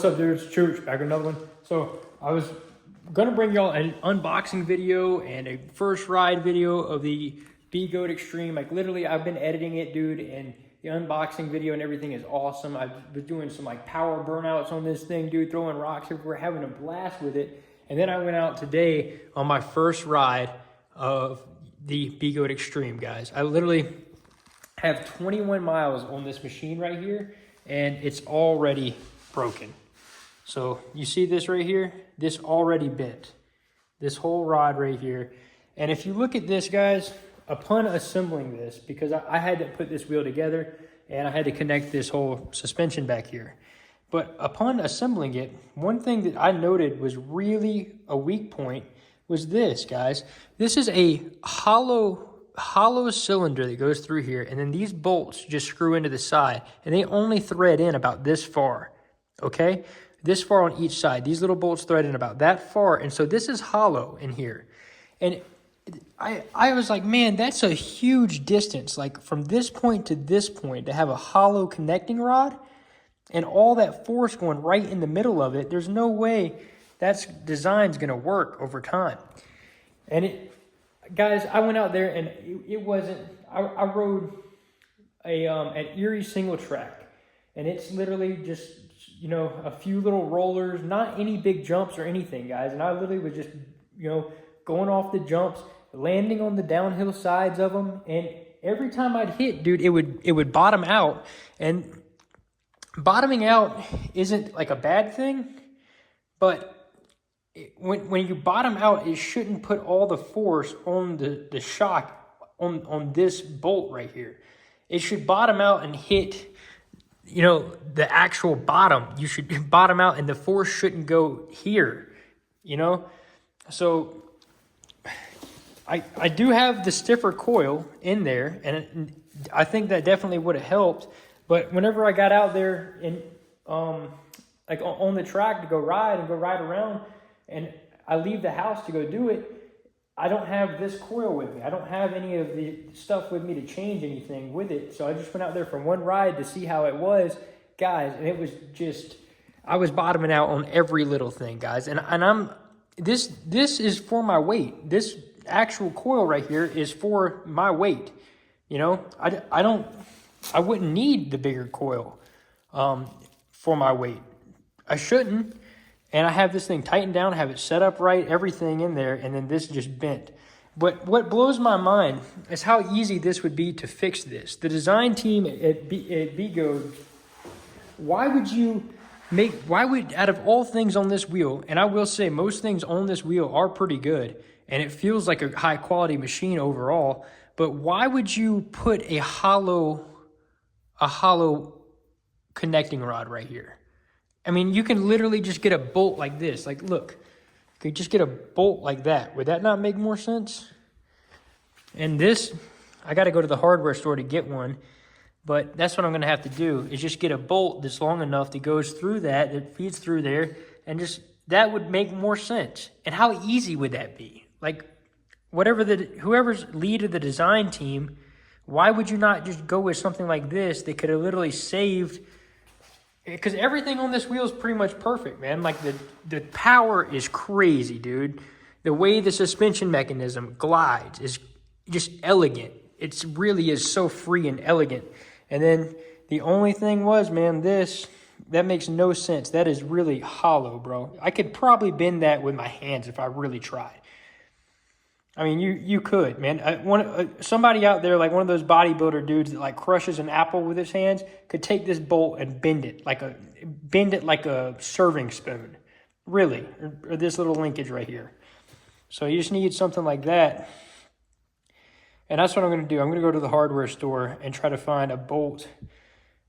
What's up, dudes? Chooch back with another one. So I was gonna bring y'all an unboxing video and a first ride video of the BEGODE Extreme. Like literally, I've been editing it, dude, and the unboxing video and everything is awesome. I've been doing some like power burnouts on this thing, dude, throwing rocks everywhere, having a blast with it. And then I went out today on my first ride of the BEGODE Extreme, guys. I literally have 21 miles on this machine right here, and it's already broken. So you see this right here, this already bent, this whole rod right here. And if you look at this, guys, upon assembling this, because I had to put this wheel together and I had to connect this whole suspension back here. But upon assembling it, one thing that I noted was really a weak point was this, guys. This is a hollow cylinder that goes through here, and then these bolts just screw into the side, and they only thread in about this far, okay? This far on each side. These little bolts thread in about that far, and so this is hollow in here. And I was like, man, that's a huge distance, like from this point to this point, to have a hollow connecting rod and all that force going right in the middle of it. There's no way that design's gonna work over time. And guys, I went out there and it wasn't, I rode an Erie single track, and it's literally just, you know, a few little rollers, not any big jumps or anything, guys. And I literally was just, you know, going off the jumps, landing on the downhill sides of them. And every time I'd hit, dude, it would bottom out. And bottoming out isn't like a bad thing, but when you bottom out, it shouldn't put all the force on the shock on this bolt right here. It should bottom out and hit, you know, the actual bottom. You should bottom out and the force shouldn't go here, you know? So I do have the stiffer coil in there, and I think that definitely would have helped. But whenever I got out there and like on the track to go ride around, and I leave the house to go do it, I don't have this coil with me. I don't have any of the stuff with me to change anything with it. So I just went out there for one ride to see how it was, guys. And it was just, I was bottoming out on every little thing, guys. And this is for my weight. This actual coil right here is for my weight. You know, I wouldn't need the bigger coil for my weight. I shouldn't. And I have this thing tightened down, have it set up right, everything in there, and then this just bent. But what blows my mind is how easy this would be to fix this. The design team at BEGODE, why would, out of all things on this wheel, and I will say most things on this wheel are pretty good, and it feels like a high quality machine overall, but why would you put a hollow connecting rod right here? I mean, you can literally just get a bolt like this. Like, look, you could just get a bolt like that. Would that not make more sense? And this, I got to go to the hardware store to get one. But that's what I'm going to have to do, is just get a bolt that's long enough that goes through that feeds through there. And just, that would make more sense. And how easy would that be? Like, whoever's lead of the design team, why would you not just go with something like this that could have literally saved... Because everything on this wheel is pretty much perfect, man. Like the power is crazy, dude. The way the suspension mechanism glides is just elegant. It really is so free and elegant. And then the only thing was, man, that makes no sense. That is really hollow, bro. I could probably bend that with my hands if I really tried. I mean, you could, man. Somebody out there, like one of those bodybuilder dudes that like crushes an apple with his hands, could take this bolt and bend it like a serving spoon, really, or this little linkage right here. So you just need something like that, and that's what I'm going to do. I'm going to go to the hardware store and try to find a bolt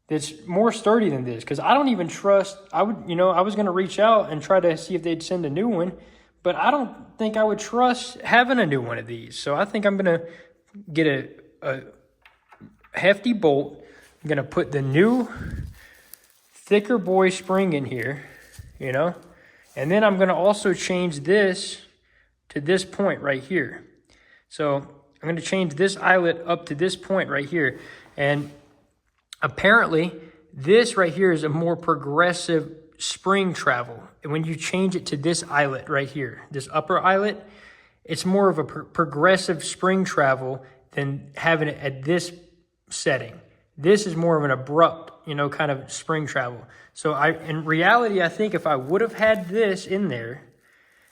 that's more sturdy than this, because I don't even trust. I was going to reach out and try to see if they'd send a new one. But I don't think I would trust having a new one of these. So I think I'm going to get a hefty bolt. I'm going to put the new thicker boy spring in here, you know. And then I'm going to also change this to this point right here. So I'm going to change this eyelet up to this point right here. And apparently this right here is a more progressive spring travel. And when you change it to this eyelet right here, this upper eyelet, it's more of a progressive spring travel than having it at this setting. This is more of an abrupt, you know, kind of spring travel. So in reality, I think if I would have had this in there,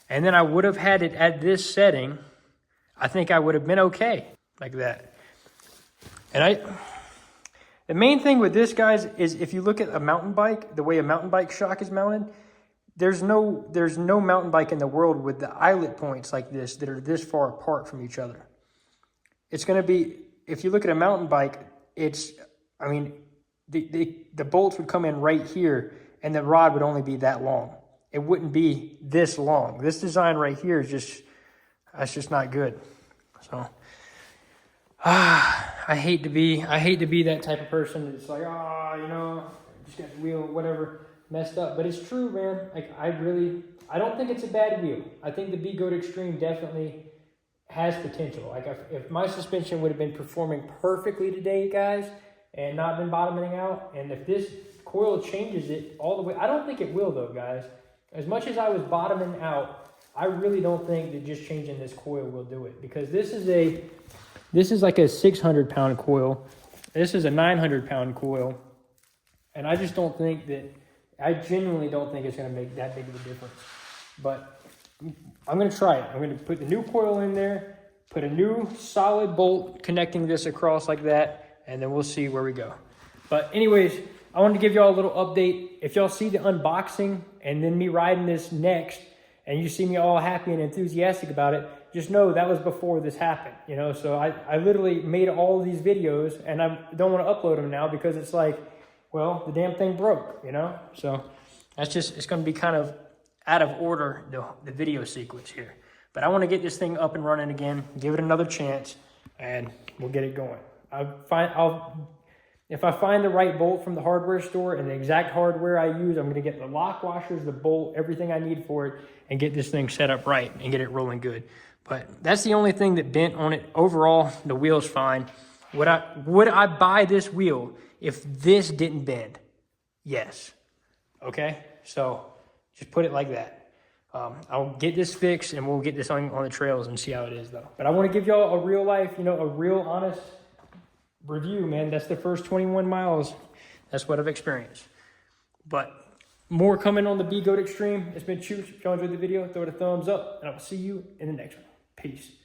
and then I would have had it at this setting, I think I would have been okay like that. And the main thing with this, guys, is if you look at a mountain bike, the way a mountain bike shock is mounted, there's no mountain bike in the world with the eyelet points like this that are this far apart from each other. It's going to be, if you look at a mountain bike, the bolts would come in right here and the rod would only be that long. It wouldn't be this long. This design right here is that's just not good. So, I hate to be that type of person that's like, you know, just got the wheel, whatever, messed up. But it's true, man. Like, I don't think it's a bad wheel. I think the BEGODE Extreme definitely has potential. Like, if my suspension would have been performing perfectly today, guys, and not been bottoming out, and if this coil changes it all the way, I don't think it will though, guys. As much as I was bottoming out, I really don't think that just changing this coil will do it, because this is like a 600-pound coil. This is a 900-pound coil, and I just don't think that. I genuinely don't think it's going to make that big of a difference. But I'm going to try it. I'm going to put the new coil in there, put a new solid bolt connecting this across like that, and then we'll see where we go. But anyways, I wanted to give y'all a little update. If y'all see the unboxing and then me riding this next, and you see me all happy and enthusiastic about it, just know that was before this happened, you know? So I literally made all of these videos, and I don't want to upload them now because it's like, well, the damn thing broke, you know? So that's just, it's going to be kind of out of order, the video sequence here. But I want to get this thing up and running again, give it another chance, and we'll get it going. If I find the right bolt from the hardware store and the exact hardware I use, I'm going to get the lock washers, the bolt, everything I need for it, and get this thing set up right and get it rolling good. But that's the only thing that bent on it. Overall, the wheel's fine. Would I buy this wheel if this didn't bend? Yes. Okay? So just put it like that. I'll get this fixed, and we'll get this on the trails and see how it is, though. But I want to give y'all a real life, you know, a real honest review, man. That's the first 21 miles. That's what I've experienced. But more coming on the BEGODE Extreme. It's been Chooch. If y'all enjoyed the video, throw it a thumbs up, and I'll see you in the next one. Peace.